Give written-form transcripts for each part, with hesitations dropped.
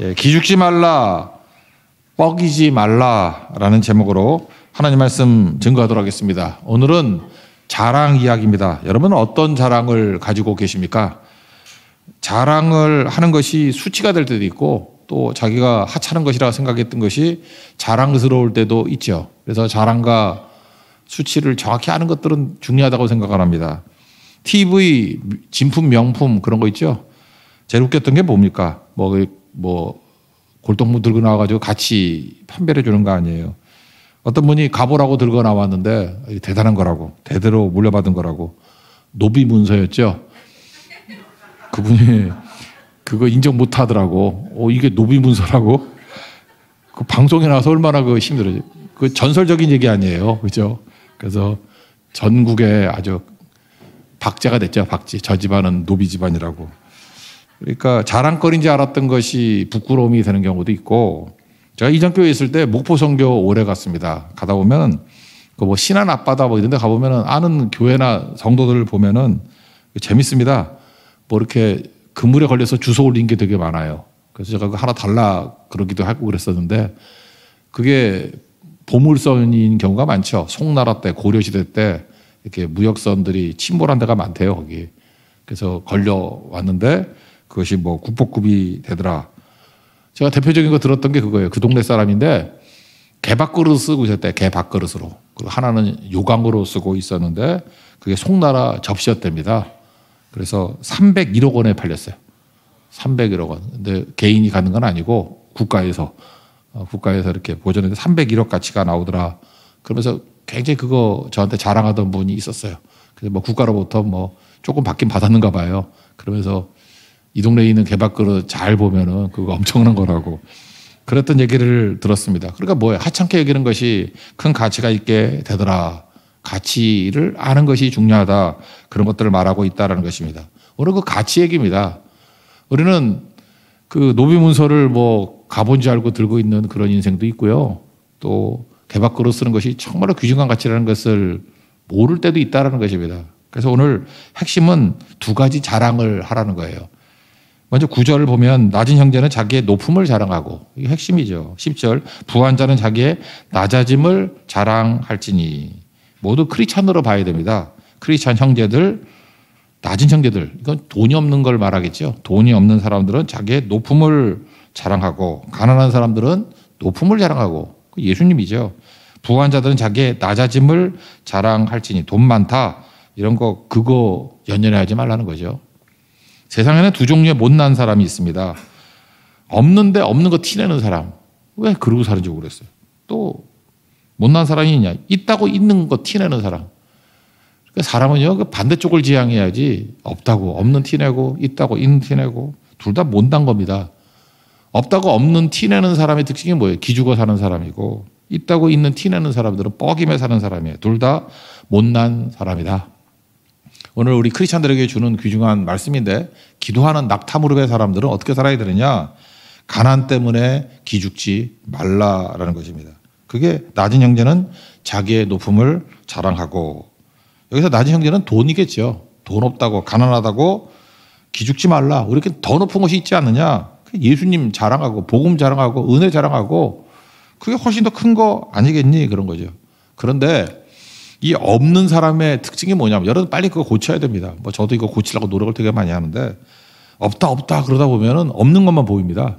예, 기죽지 말라, 뻐기지 말라라는 제목으로 하나님 말씀 증거하도록 하겠습니다. 오늘은 자랑 이야기입니다. 여러분은 어떤 자랑을 가지고 계십니까? 자랑을 하는 것이 수치가 될 때도 있고 또 자기가 하찮은 것이라 생각했던 것이 자랑스러울 때도 있죠. 그래서 자랑과 수치를 정확히 아는 것들은 중요하다고 생각을 합니다. TV, 진품, 명품 그런 거 있죠. 제일 웃겼던 게 뭡니까? 뭐 골동품 들고 나와가지고 같이 판별해 주는 거 아니에요. 어떤 분이 가보라고 들고 나왔는데 대단한 거라고, 대대로 물려받은 거라고, 노비 문서였죠. 그분이 그거 인정 못 하더라고. 이게 노비 문서라고? 그 방송에 나와서 얼마나 힘들어요. 그 전설적인 얘기 아니에요. 그죠? 그래서 전국에 아주 박제가 됐죠. 박제. 저 집안은 노비 집안이라고. 그러니까 자랑거리인지 알았던 것이 부끄러움이 되는 경우도 있고, 제가 이전교회에 있을 때 목포 선교 오래 갔습니다. 가다 보면 그 뭐 신안 앞바다 뭐 이런 데 가보면은 아는 교회나 성도들을 보면은 재밌습니다. 뭐 이렇게 그물에 걸려서 주워 올린 게 되게 많아요. 그래서 제가 그거 하나 달라 그러기도 하고 그랬었는데, 그게 보물선인 경우가 많죠. 송나라 때, 고려시대 때 이렇게 무역선들이 침몰한 데가 많대요, 거기. 그래서 걸려왔는데 그것이 뭐 국보급이 되더라. 제가 대표적인 거 들었던 게 그거예요. 그 동네 사람인데 개밥그릇 쓰고 있었대. 개밥그릇으로. 그리고 하나는 요강으로 쓰고 있었는데 그게 송나라 접시였답니다. 그래서 301억 원에 팔렸어요. 301억 원. 근데 개인이 갖는 건 아니고 국가에서 이렇게 보존해서 301억 가치가 나오더라. 그러면서 굉장히 그거 저한테 자랑하던 분이 있었어요. 그래서 뭐 국가로부터 뭐 조금 받긴 받았는가 봐요. 그러면서 이 동네에 있는 개밥그릇 잘 보면은 그거 엄청난 거라고 그랬던 얘기를 들었습니다. 그러니까 뭐예요? 하찮게 여기는 것이 큰 가치가 있게 되더라. 가치를 아는 것이 중요하다. 그런 것들을 말하고 있다라는 것입니다. 오늘 그 가치 얘기입니다. 우리는 그 노비문서를 뭐 가본지 알고 들고 있는 그런 인생도 있고요. 또 개밥그릇 쓰는 것이 정말로 귀중한 가치라는 것을 모를 때도 있다라는 것입니다. 그래서 오늘 핵심은 두 가지 자랑을 하라는 거예요. 먼저 9절을 보면 낮은 형제는 자기의 높음을 자랑하고, 이게 핵심이죠. 10절 부한 자는 자기의 낮아짐을 자랑할지니. 모두 크리스찬으로 봐야 됩니다. 크리스찬 형제들, 낮은 형제들, 이건 돈이 없는 걸 말하겠죠. 돈이 없는 사람들은 자기의 높음을 자랑하고, 가난한 사람들은 높음을 자랑하고, 예수님이죠. 부한 자들은 자기의 낮아짐을 자랑할지니. 돈 많다 이런 거 그거 연연해하지 말라는 거죠. 세상에는 두 종류의 못난 사람이 있습니다. 없는데 없는 거 티내는 사람. 왜 그러고 사는지 모르겠어요. 또 못난 사람이 있냐? 있다고 있는 거 티내는 사람. 그러니까 사람은요, 그 반대쪽을 지향해야지. 없다고 없는 티내고 있다고 있는 티내고 둘 다 못난 겁니다. 없다고 없는 티내는 사람의 특징이 뭐예요? 기죽어 사는 사람이고, 있다고 있는 티내는 사람들은 뻐김에 사는 사람이에요. 둘 다 못난 사람이다. 오늘 우리 크리스찬들에게 주는 귀중한 말씀인데, 기도하는 낙타무릎의 사람들은 어떻게 살아야 되느냐? 가난 때문에 기죽지 말라라는 것입니다. 그게 낮은 형제는 자기의 높음을 자랑하고, 여기서 낮은 형제는 돈이겠죠. 돈 없다고 가난하다고 기죽지 말라. 우리에게 더 높은 것이 있지 않느냐? 예수님 자랑하고 복음 자랑하고 은혜 자랑하고 그게 훨씬 더 큰 거 아니겠니? 그런 거죠. 그런데 이 없는 사람의 특징이 뭐냐면, 여러분 빨리 그거 고쳐야 됩니다. 뭐 저도 이거 고치려고 노력을 되게 많이 하는데, 없다 그러다 보면은 없는 것만 보입니다.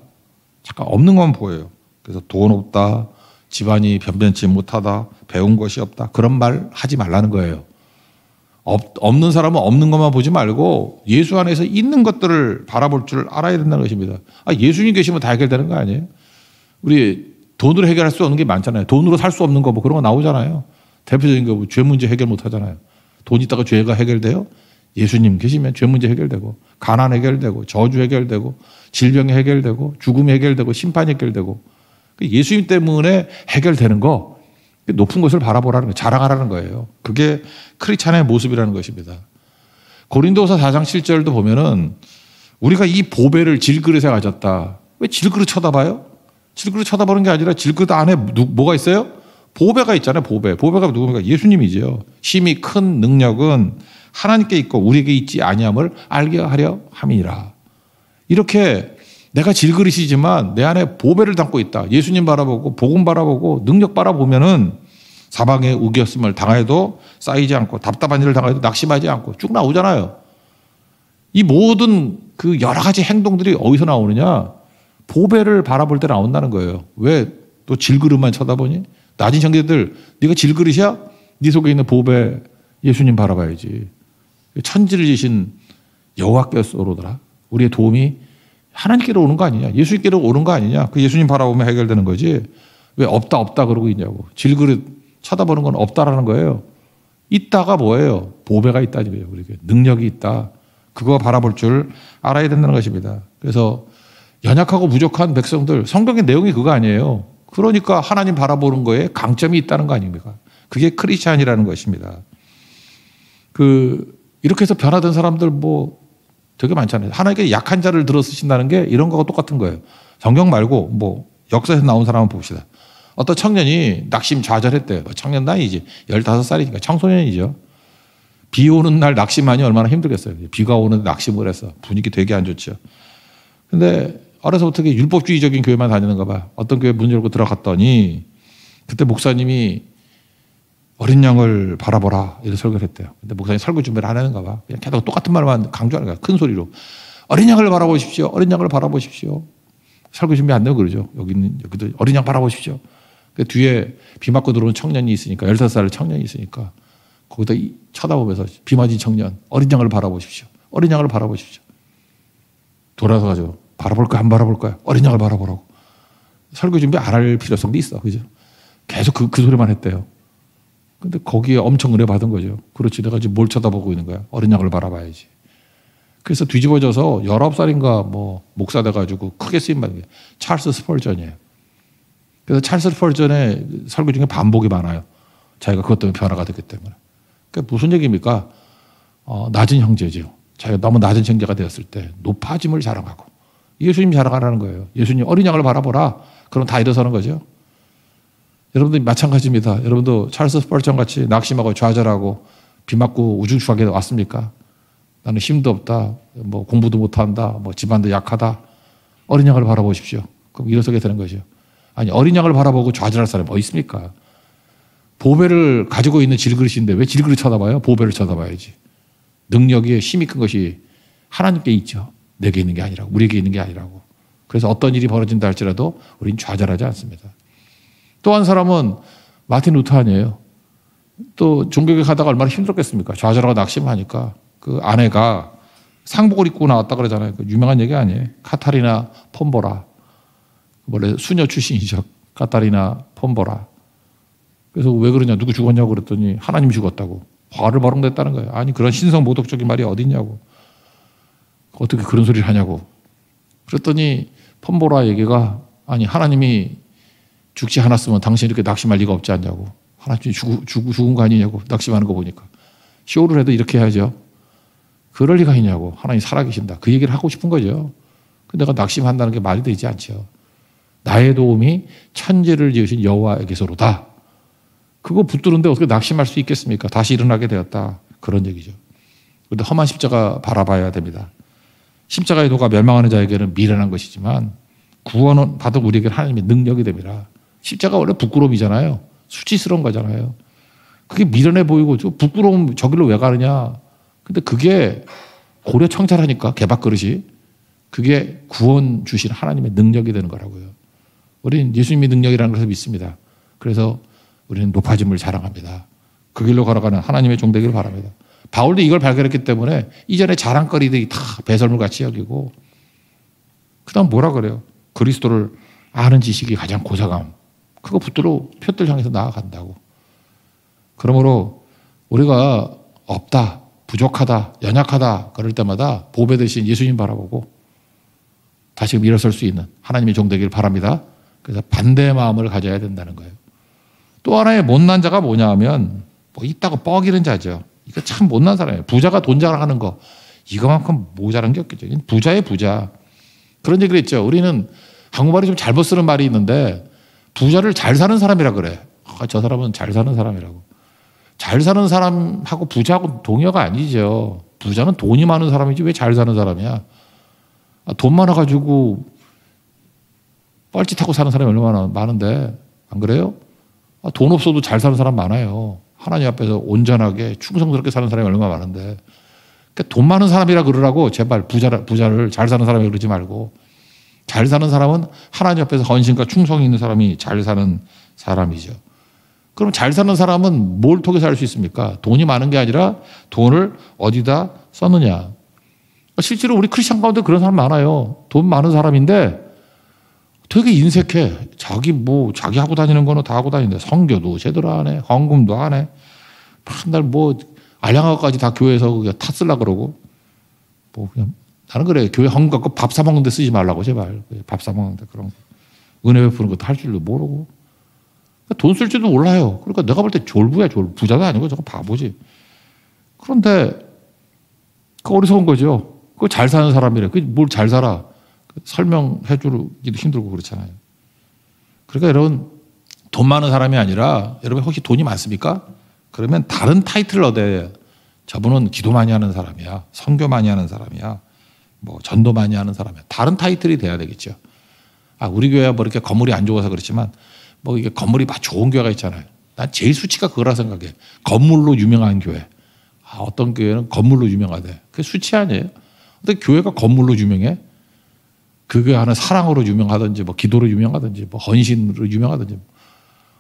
잠깐 없는 것만 보여요. 그래서 돈 없다, 집안이 변변치 못하다, 배운 것이 없다, 그런 말 하지 말라는 거예요. 없는 사람은 없는 것만 보지 말고 예수 안에서 있는 것들을 바라볼 줄 알아야 된다는 것입니다. 예수님 계시면 다 해결되는 거 아니에요? 우리 돈으로 해결할 수 없는 게 많잖아요. 돈으로 살 수 없는 거 뭐 그런 거 나오잖아요. 대표적인 거 죄 문제 해결 못 하잖아요. 돈 있다가 죄가 해결돼요? 예수님 계시면 죄 문제 해결되고, 가난 해결되고, 저주 해결되고, 질병이 해결되고, 죽음이 해결되고, 심판이 해결되고, 예수님 때문에 해결되는 거, 높은 것을 바라보라는 거예요. 자랑하라는 거예요. 그게 크리스찬의 모습이라는 것입니다. 고린도서 4장 7절도 보면은 우리가 이 보배를 질그릇에 가졌다. 왜 질그릇 쳐다봐요? 질그릇 쳐다보는 게 아니라 질그릇 안에 뭐가 있어요? 보배가 있잖아요. 보배가 누굽니까? 예수님이죠. 심히 큰 능력은 하나님께 있고 우리에게 있지 아니함을 알게 하려 함이라. 이렇게 내가 질그릇이지만 내 안에 보배를 담고 있다. 예수님 바라보고 복음 바라보고 능력 바라보면은 사방에 우겼음을 당해도 쌓이지 않고 답답한 일을 당해도 낙심하지 않고 쭉 나오잖아요. 이 모든 그 여러 가지 행동들이 어디서 나오느냐? 보배를 바라볼 때 나온다는 거예요. 왜 또 질그릇만 쳐다보니? 낮은 형제들, 네가 질그릇이야? 네 속에 있는 보배 예수님 바라봐야지. 천지를 지신 여호와께서 오로더라. 우리의 도움이 하나님께로 오는 거 아니냐? 예수님께로 오는 거 아니냐? 그 예수님 바라보면 해결되는 거지. 왜 없다 없다 그러고 있냐고. 질그릇 쳐다보는 건 없다라는 거예요. 있다가 뭐예요? 보배가 있다는 거예요. 우리에게 능력이 있다. 그거 바라볼 줄 알아야 된다는 것입니다. 그래서 연약하고 부족한 백성들, 성경의 내용이 그거 아니에요. 그러니까 하나님 바라보는 거에 강점이 있다는 거 아닙니까? 그게 크리스찬이라는 것입니다. 이렇게 해서 변화된 사람들 뭐 되게 많잖아요. 하나님께 약한 자를 들어 쓰신다는 게 이런 거하고 똑같은 거예요. 성경 말고 뭐 역사에서 나온 사람 한번 봅시다. 어떤 청년이 낙심 좌절했대요. 청년 나이지. 15살이니까 청소년이죠. 비 오는 날 낙심하니 얼마나 힘들겠어요. 비가 오는데 낙심을 해서 분위기 되게 안 좋죠. 근데 어려서부터 율법주의적인 교회만 다니는가 봐. 어떤 교회 문 열고 들어갔더니 그때 목사님이 어린 양을 바라보라 이렇게 설교를 했대요. 근데 목사님 설교 준비를 안 하는가 봐. 그냥 계속 똑같은 말만 강조하는 거야. 큰 소리로. 어린 양을 바라보십시오. 어린 양을 바라보십시오. 설교 준비 안 되고 그러죠. 여기도 어린 양 바라보십시오. 그 뒤에 비 맞고 들어온 청년이 있으니까 15살 청년이 있으니까 거기다 쳐다보면서 비 맞은 청년 어린 양을 바라보십시오. 어린 양을 바라보십시오. 돌아서 가지고 바라볼까 안 바라볼까요? 어린 양을 바라보라고. 설교 준비 안 할 필요성도 있어. 그죠? 계속 그 소리만 했대요. 근데 거기에 엄청 은혜 받은 거죠. 그렇지. 내가 지금 뭘 쳐다보고 있는 거야? 어린 양을 바라봐야지. 그래서 뒤집어져서 19살인가 뭐 목사 돼가지고 크게 쓰임받은 게 찰스 스펄전이에요. 그래서 찰스 스펄전의 설교 중에 반복이 많아요. 자기가 그것 때문에 변화가 됐기 때문에. 그러니까 무슨 얘기입니까? 낮은 형제죠. 자기가 너무 낮은 형제가 되었을 때 높아짐을 자랑하고 예수님 자랑하라는 거예요. 예수님 어린 양을 바라보라. 그럼 다 일어서는 거죠. 여러분들 마찬가지입니다. 여러분도 찰스 스펄전 같이 낙심하고 좌절하고 비 맞고 우중충하게 왔습니까? 나는 힘도 없다. 뭐 공부도 못한다. 뭐 집안도 약하다. 어린 양을 바라보십시오. 그럼 일어서게 되는 거죠. 아니 어린 양을 바라보고 좌절할 사람이 어디 있습니까? 보배를 가지고 있는 질그릇인데 왜 질그릇 쳐다봐요? 보배를 쳐다봐야지. 능력이 힘이 큰 것이 하나님께 있죠. 내게 있는 게 아니라고. 우리에게 있는 게 아니라고. 그래서 어떤 일이 벌어진다 할지라도 우리는 좌절하지 않습니다. 또 한 사람은 마틴 루터 아니에요. 또 종교교육 하다가 얼마나 힘들었겠습니까? 좌절하고 낙심하니까 그 아내가 상복을 입고 나왔다 그러잖아요. 그 유명한 얘기 아니에요. 카타리나 폼보라. 원래 수녀 출신이죠. 카타리나 폼보라. 그래서 왜 그러냐. 누구 죽었냐고 그랬더니 하나님이 죽었다고. 화를 버럭냈다는 거예요. 아니 그런 신성 모독적인 말이 어디 있냐고. 어떻게 그런 소리를 하냐고. 그랬더니 폼보라 얘기가 아니 하나님이 죽지 않았으면 당신이 이렇게 낙심할 리가 없지 않냐고. 하나님이 죽은 거 아니냐고. 낙심하는 거 보니까. 쇼를 해도 이렇게 해야죠. 그럴 리가 있냐고. 하나님 살아계신다. 그 얘기를 하고 싶은 거죠. 근데 내가 낙심한다는 게 말이 되지 않죠. 나의 도움이 천지를 지으신 여호와에게서로다. 그거 붙드는데 어떻게 낙심할 수 있겠습니까? 다시 일어나게 되었다. 그런 얘기죠. 그런데 험한 십자가 바라봐야 됩니다. 십자가의 도가 멸망하는 자에게는 미련한 것이지만 구원은 받은 우리에게는 하나님의 능력이 됩니다. 십자가 원래 부끄러움이잖아요. 수치스러운 거잖아요. 그게 미련해 보이고 부끄러움 저길로 왜 가느냐. 근데 그게 고려 청찰하니까 개밥그릇이 그게 구원 주신 하나님의 능력이 되는 거라고요. 우리는 예수님의 능력이라는 것을 믿습니다. 그래서 우리는 높아짐을 자랑합니다. 그 길로 걸어가는 하나님의 종 되기를 바랍니다. 바울도 이걸 발견했기 때문에 이전에 자랑거리들이 다 배설물같이 여기고 그다음 뭐라 그래요? 그리스도를 아는 지식이 가장 고사감. 그거 붙들어 표들 향해서 나아간다고. 그러므로 우리가 없다, 부족하다, 연약하다 그럴 때마다 보배 대신 예수님 바라보고 다시금 일어설 수 있는 하나님의 종 되기를 바랍니다. 그래서 반대의 마음을 가져야 된다는 거예요. 또 하나의 못난 자가 뭐냐 하면 뭐 있다고 뻐기는 자죠. 이거 참 못난 사람이에요. 부자가 돈 자랑하는 거 이거만큼 모자란 게 없겠죠. 부자의 부자. 그런 얘기를 했죠. 우리는 한국말이 좀 잘못 쓰는 말이 있는데 부자를 잘 사는 사람이라 그래. 저 사람은 잘 사는 사람이라고. 잘 사는 사람하고 부자하고 동의어가 아니죠. 부자는 돈이 많은 사람이지 왜 잘 사는 사람이야. 돈 많아가지고 뻘짓하고 사는 사람이 얼마나 많은데 안 그래요? 돈 없어도 잘 사는 사람 많아요. 하나님 앞에서 온전하게 충성스럽게 사는 사람이 얼마나 많은데. 그러니까 돈 많은 사람이라 그러라고 제발 부자를 잘 사는 사람이 그러지 말고 잘 사는 사람은 하나님 앞에서 헌신과 충성이 있는 사람이 잘 사는 사람이죠. 그럼 잘 사는 사람은 뭘 통해서 할 수 있습니까? 돈이 많은 게 아니라 돈을 어디다 썼느냐. 실제로 우리 크리스천 가운데 그런 사람 많아요. 돈 많은 사람인데 되게 인색해. 자기 하고 다니는 거는 다 하고 다니는데 성교도 제대로 안 해. 헌금도 안 해. 맨날 알량하고까지 다 교회에서 그냥 탔으려고 그러고. 그냥 나는 그래. 교회 헌금 갖고 밥 사먹는 데 쓰지 말라고 제발. 밥 사먹는 데 그런 거. 은혜 베푸는 것도 할 줄도 모르고. 돈 쓸 줄도 몰라요. 그러니까 내가 볼 때 졸부야, 졸부. 부자도 아니고 저거 바보지. 그런데 그 어리석은 거죠. 그거 잘 사는 사람이래. 뭘 잘 살아. 설명해 주기도 힘들고 그렇잖아요. 그러니까 여러분, 돈 많은 사람이 아니라 여러분 혹시 돈이 많습니까? 그러면 다른 타이틀을 얻어야 돼요. 저분은 기도 많이 하는 사람이야. 선교 많이 하는 사람이야. 전도 많이 하는 사람이야. 다른 타이틀이 돼야 되겠죠. 우리 교회가 이렇게 건물이 안 좋아서 그렇지만 이게 건물이 막 좋은 교회가 있잖아요. 난 제일 수치가 그거라 생각해. 건물로 유명한 교회. 어떤 교회는 건물로 유명하대. 그게 수치 아니에요? 근데 교회가 건물로 유명해? 그 교회 하는 사랑으로 유명하든지, 기도로 유명하든지, 헌신으로 유명하든지.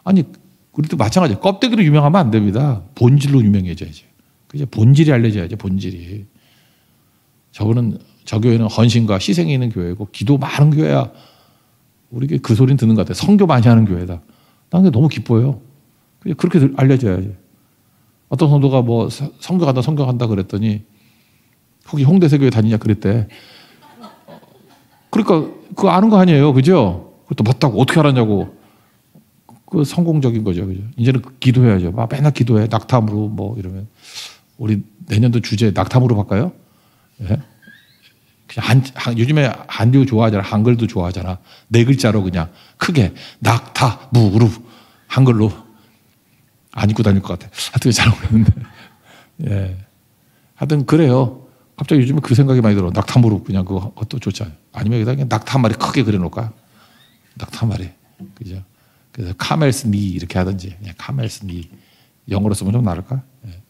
아니, 우리도 마찬가지예요. 껍데기로 유명하면 안 됩니다. 본질로 유명해져야지. 그죠? 본질이 알려져야지, 본질이. 저 교회는 헌신과 희생이 있는 교회고, 기도 많은 교회야. 우리 그 소리는 듣는 것 같아요. 선교 많이 하는 교회다. 난 너무 기뻐요. 그렇게 알려져야지. 어떤 성도가 선교간다 그랬더니 혹시 홍대세교회 다니냐 그랬대. 그러니까 그거 아는 거 아니에요. 그죠? 그것도 맞다고 어떻게 알았냐고. 그 성공적인 거죠. 그죠? 이제는 기도해야죠. 맨날 기도해. 낙탐으로 이러면. 우리 내년도 주제 낙탐으로 바꿔요? 예? 요즘에 한류 좋아하잖아. 한글도 좋아하잖아. 4글자로 그냥 크게 낙타무로 한글로 안 입고 다닐 것 같아. 하여튼 잘 모르겠는데. 예. 하여튼 그래요. 갑자기 요즘에 그 생각이 많이 들어. 낙타무로 그냥 그것도 좋잖아요. 아니면 그냥 낙타 한 마리 크게 그려놓을까요? 낙타 한 마리. 그죠? 그래서 카멜스 니 이렇게 하든지 그냥 카멜스 니 영어로 쓰면 좀 나을까? 예.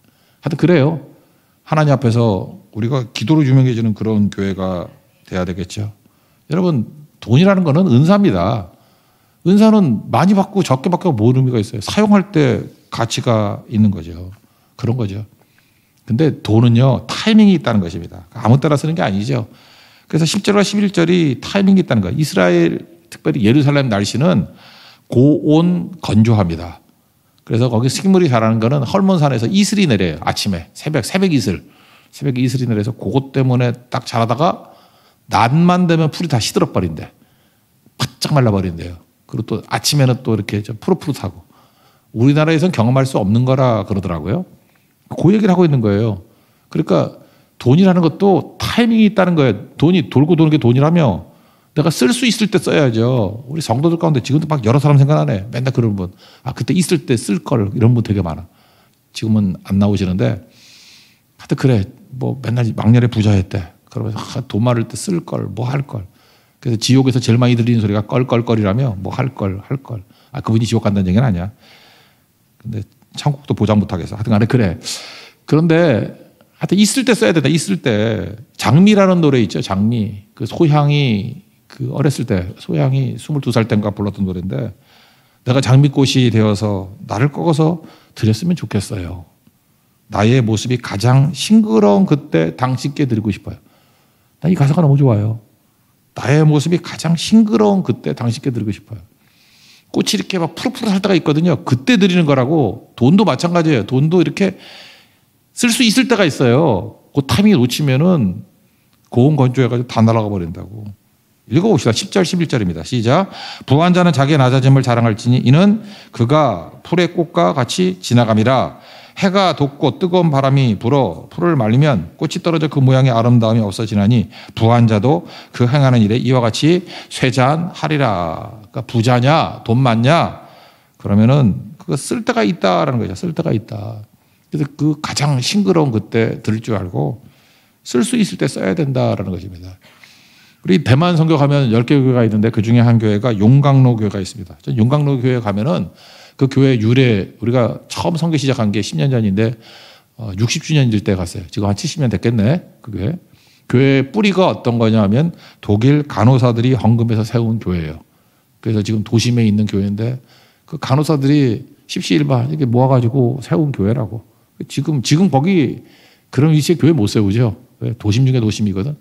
하여튼 그래요. 하나님 앞에서 우리가 기도로 유명해지는 그런 교회가 돼야 되겠죠. 여러분, 돈이라는 거는 은사입니다. 은사는 많이 받고 적게 받고 뭔 의미가 있어요? 사용할 때 가치가 있는 거죠. 그런 거죠. 근데 돈은요, 타이밍이 있다는 것입니다. 아무 때나 쓰는 게 아니죠. 그래서 10절과 11절이 타이밍이 있다는 거예요. 이스라엘, 특별히 예루살렘 날씨는 고온 건조합니다. 그래서 거기 식물이 자라는 거는 헐몬산에서 이슬이 내려요. 아침에. 새벽 이슬. 새벽에 이슬이 내려서 그것 때문에 딱 자라다가 낮만 되면 풀이 다 시들어버린대. 바짝 말라버린대요. 그리고 또 아침에는 또 이렇게 좀 푸릇푸릇하고. 우리나라에선 경험할 수 없는 거라 그러더라고요. 그 얘기를 하고 있는 거예요. 그러니까 돈이라는 것도 타이밍이 있다는 거예요. 돈이 돌고 도는 게 돈이라며 내가 쓸 수 있을 때 써야죠. 우리 성도들 가운데 지금도 막 여러 사람 생각나네. 맨날 그런 분. 그때 있을 때 쓸 걸. 이런 분 되게 많아. 지금은 안 나오시는데 하여튼 그래. 맨날 막년에 부자였대. 그러면서 돈 많을 때 쓸 걸. 할 걸. 그래서 지옥에서 제일 많이 들리는 소리가 껄껄껄이라며 할 걸. 그분이 지옥 간다는 얘기는 아니야. 근데 천국도 보장 못하겠어. 하여튼 간에 그래. 그런데 하여튼 있을 때 써야 된다. 있을 때. 장미라는 노래 있죠. 장미. 그 소향이 어렸을 때 소향이 22살 때인가 불렀던 노래인데 내가 장미꽃이 되어서 나를 꺾어서 드렸으면 좋겠어요. 나의 모습이 가장 싱그러운 그때 당신께 드리고 싶어요. 난 이 가사가 너무 좋아요. 나의 모습이 가장 싱그러운 그때 당신께 드리고 싶어요. 꽃이 이렇게 막 푸릇푸릇할 때가 있거든요. 그때 드리는 거라고. 돈도 마찬가지예요. 돈도 이렇게 쓸 수 있을 때가 있어요. 그 타이밍에 놓치면은 고온 건조해가지고 다 날아가 버린다고. 읽어봅시다. 10절 11절입니다. 시작. 부한 자는 자기의 낮아짐을 자랑할지니 이는 그가 풀의 꽃과 같이 지나감이라. 해가 돋고 뜨거운 바람이 불어 풀을 말리면 꽃이 떨어져 그 모양의 아름다움이 없어지나니 부한 자도 그 행하는 일에 이와 같이 쇠잔하리라. 그러니까 부자냐 돈 많냐 그러면은 그거 쓸 때가 있다라는 거죠. 쓸 때가 있다. 그래서 그 가장 싱그러운 그때 들을 줄 알고 쓸 수 있을 때 써야 된다라는 것입니다. 우리 대만 선교 가면 10개 교회가 있는데 그 중에 한 교회가 용강로 교회가 있습니다. 용강로 교회 가면은 그 교회 유래, 우리가 처음 선교 시작한 게 10년 전인데 60주년일 때 갔어요. 지금 한 70년 됐겠네. 그 교회. 교회 뿌리가 어떤 거냐 하면 독일 간호사들이 헌금해서 세운 교회예요. 그래서 지금 도심에 있는 교회인데 그 간호사들이 십시일반 이렇게 모아가지고 세운 교회라고. 지금 거기 그런 위치에 교회 못 세우죠. 도심 중에 도심이거든.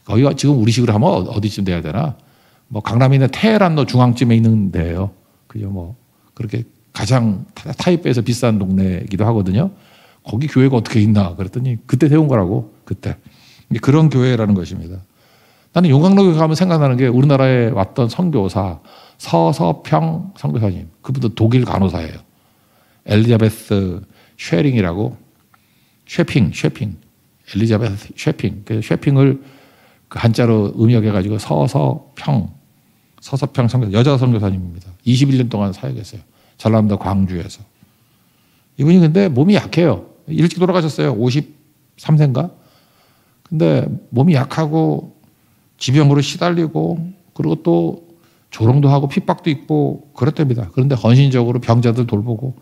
거기가 지금 우리식으로 하면 어디쯤 돼야 되나? 뭐 강남에 있는 테헤란로 중앙쯤에 있는 데예요. 그죠? 뭐 그렇게 가장 타이베이에서 비싼 동네이기도 하거든요. 거기 교회가 어떻게 있나? 그랬더니 그때 세운 거라고. 그때. 그런 교회라는 것입니다. 나는 용강로 교회 가면 생각나는 게 우리나라에 왔던 선교사 서서평 선교사님. 그분도 독일 간호사예요. 엘리자베스 쉐링이라고. 쉐핑. 엘리자베스 쉐핑. 그래서 쉐핑을 그 한자로 음역해가지고 서서평 선교사, 여자 선교사님입니다. 21년 동안 사역했어요. 전라남도 광주에서. 이분이 근데 몸이 약해요. 일찍 돌아가셨어요. 53세인가? 근데 몸이 약하고 지병으로 시달리고 그리고 또 조롱도 하고 핍박도 있고 그랬답니다. 그런데 헌신적으로 병자들 돌보고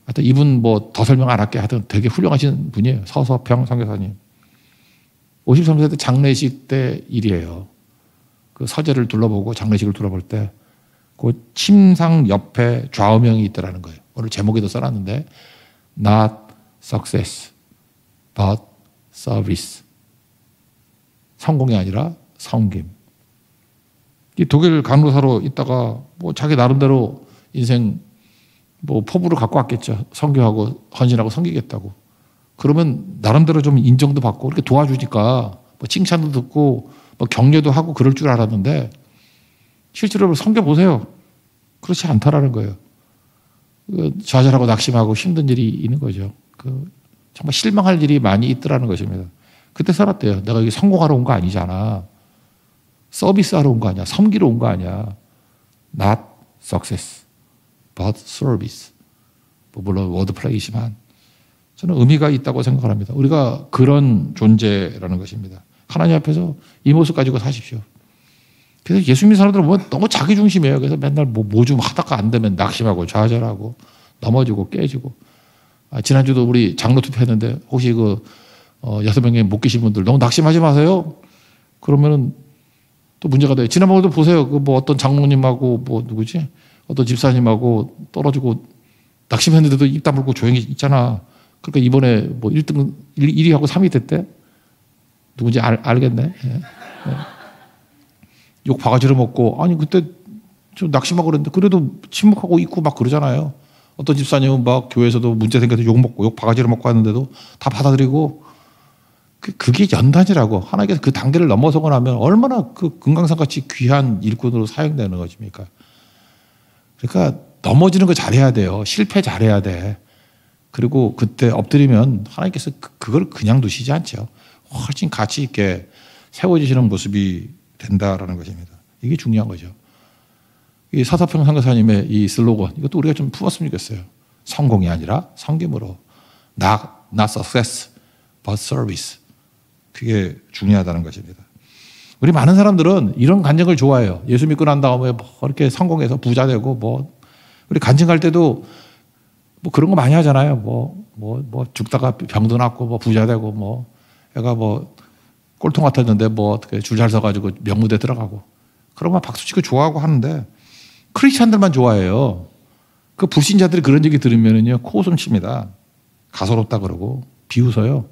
하여튼 이분 뭐 더 설명 안 할게. 하여튼 되게 훌륭하신 분이에요. 서서평 선교사님. 53세 때 장례식 때 일이에요. 그 서재를 둘러보고 장례식을 둘러볼 때 그 침상 옆에 좌우명이 있더라는 거예요. 오늘 제목에도 써놨는데 Not success, but service. 성공이 아니라 섬김. 이 독일 간호사로 있다가 뭐 자기 나름대로 인생 뭐 포부를 갖고 왔겠죠. 선교하고 헌신하고 섬기겠다고. 그러면 나름대로 좀 인정도 받고 이렇게 도와주니까 뭐 칭찬도 듣고 뭐 격려도 하고 그럴 줄 알았는데 실제로 섬겨보세요. 그렇지 않다라는 거예요. 좌절하고 낙심하고 힘든 일이 있는 거죠. 정말 실망할 일이 많이 있더라는 것입니다. 그때 살았대요. 내가 여기 성공하러 온 거 아니잖아. 서비스하러 온 거 아니야. 섬기러 온 거 아니야. Not success, but service. 뭐 물론 워드플레이지만 저는 의미가 있다고 생각을 합니다. 우리가 그런 존재라는 것입니다. 하나님 앞에서 이 모습 가지고 사십시오. 그래서 예수 믿는 사람들은 뭐 너무 자기중심이에요. 그래서 맨날 뭐 좀 하다가 안 되면 낙심하고 좌절하고 넘어지고 깨지고. 지난주도 우리 장로 투표했는데 혹시 6명에 못 계신 분들 너무 낙심하지 마세요. 그러면은 또 문제가 돼요. 지난번에도 보세요. 뭐 어떤 장로님하고 뭐 누구지? 어떤 집사님하고 떨어지고 낙심했는데도 입 다물고 조용히 있잖아. 그러니까 이번에 뭐 1등, 1위하고 3위 됐대? 누군지 알겠네. 예. 욕 바가지로 먹고, 아니, 그때 좀 낙심하고 그랬는데, 그래도 침묵하고 있고 막 그러잖아요. 어떤 집사님은 막 교회에서도 문제 생겨서 욕 먹고, 욕 바가지로 먹고 하는데도 다 받아들이고, 그게 연단이라고. 하나님께서 그 단계를 넘어서고 나면 얼마나 그 금강산 같이 귀한 일꾼으로 사용되는 것입니까? 그러니까 넘어지는 거 잘해야 돼요. 실패 잘해야 돼. 그리고 그때 엎드리면 하나님께서 그걸 그냥 두시지 않죠. 훨씬 가치 있게 세워지시는 모습이 된다라는 것입니다. 이게 중요한 거죠. 이 서서평 선교사님의 이 슬로건, 이것도 우리가 좀 품었으면 좋겠어요. 성공이 아니라 섬김으로. Not success, but service. 그게 중요하다는 것입니다. 우리 많은 사람들은 이런 간증을 좋아해요. 예수 믿고 난 다음에 뭐 이렇게 성공해서 부자 되고 뭐 우리 간증 갈 때도 뭐 그런 거 많이 하잖아요. 뭐 죽다가 병도 낫고 뭐 부자 되고 뭐 애가 뭐 꼴통 같았는데 뭐 어떻게 줄 잘 서가지고 명무대 들어가고 그런 거 박수 치고 좋아하고 하는데 크리스찬들만 좋아해요. 그 불신자들이 그런 얘기 들으면은요 코웃음 칩니다. 가소롭다 그러고 비웃어요.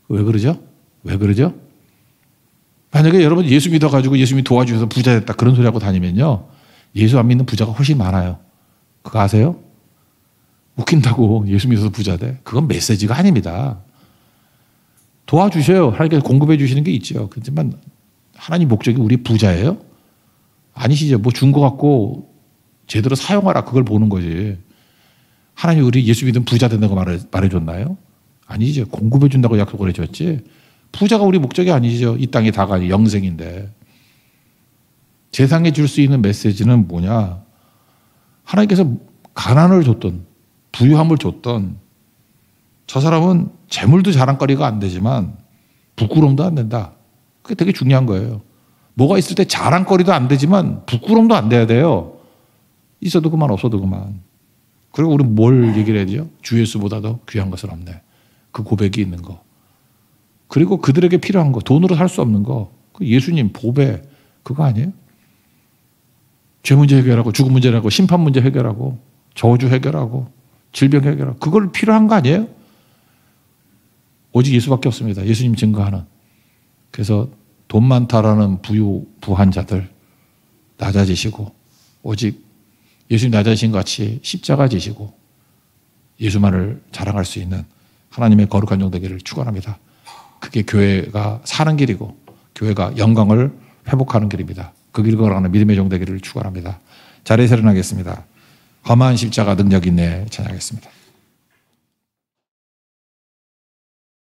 왜 그러죠? 왜 그러죠? 만약에 여러분 예수 믿어가지고 예수님이 도와주셔서 부자 됐다 그런 소리 하고 다니면요 예수 안 믿는 부자가 훨씬 많아요. 그거 아세요? 웃긴다고 예수 믿어서 부자 돼? 그건 메시지가 아닙니다. 도와주셔요. 하나님께서 공급해 주시는 게 있죠. 그렇지만 하나님 목적이 우리 부자예요? 아니시죠. 뭐 준 거 갖고 제대로 사용하라 그걸 보는 거지. 하나님 우리 예수 믿으면 부자 된다고 말해줬나요? 아니죠. 공급해 준다고 약속을 해줬지. 부자가 우리 목적이 아니죠. 이 땅이 다가 아니 영생인데. 세상에 줄 수 있는 메시지는 뭐냐. 하나님께서 가난을 줬던 부유함을 줬던 저 사람은 재물도 자랑거리가 안 되지만 부끄러움도 안 된다. 그게 되게 중요한 거예요. 뭐가 있을 때 자랑거리도 안 되지만 부끄러움도 안 돼야 돼요. 있어도 그만 없어도 그만. 그리고 우리는 뭘 얘기를 해야 되죠? 주 예수보다도 귀한 것은 없네. 그 고백이 있는 거. 그리고 그들에게 필요한 거, 돈으로 살 수 없는 거. 그 예수님 보배 그거 아니에요? 죄 문제 해결하고 죽음 문제 해결하고 심판 문제 해결하고 저주 해결하고 질병 해결하고 그걸 필요한 거 아니에요? 오직 예수밖에 없습니다. 예수님 증거하는. 그래서 돈 많다라는 부한 자들 낮아지시고 오직 예수님 낮아지신 것 같이 십자가 지시고 예수만을 자랑할 수 있는 하나님의 거룩한 종 되기를 축원합니다. 그게 교회가 사는 길이고 교회가 영광을 회복하는 길입니다. 그 길을 걸어가는 믿음의 종 되기를 축원합니다. 자리에서 일어나겠습니다. 험한 십자가 능력 있네 찬양하겠습니다.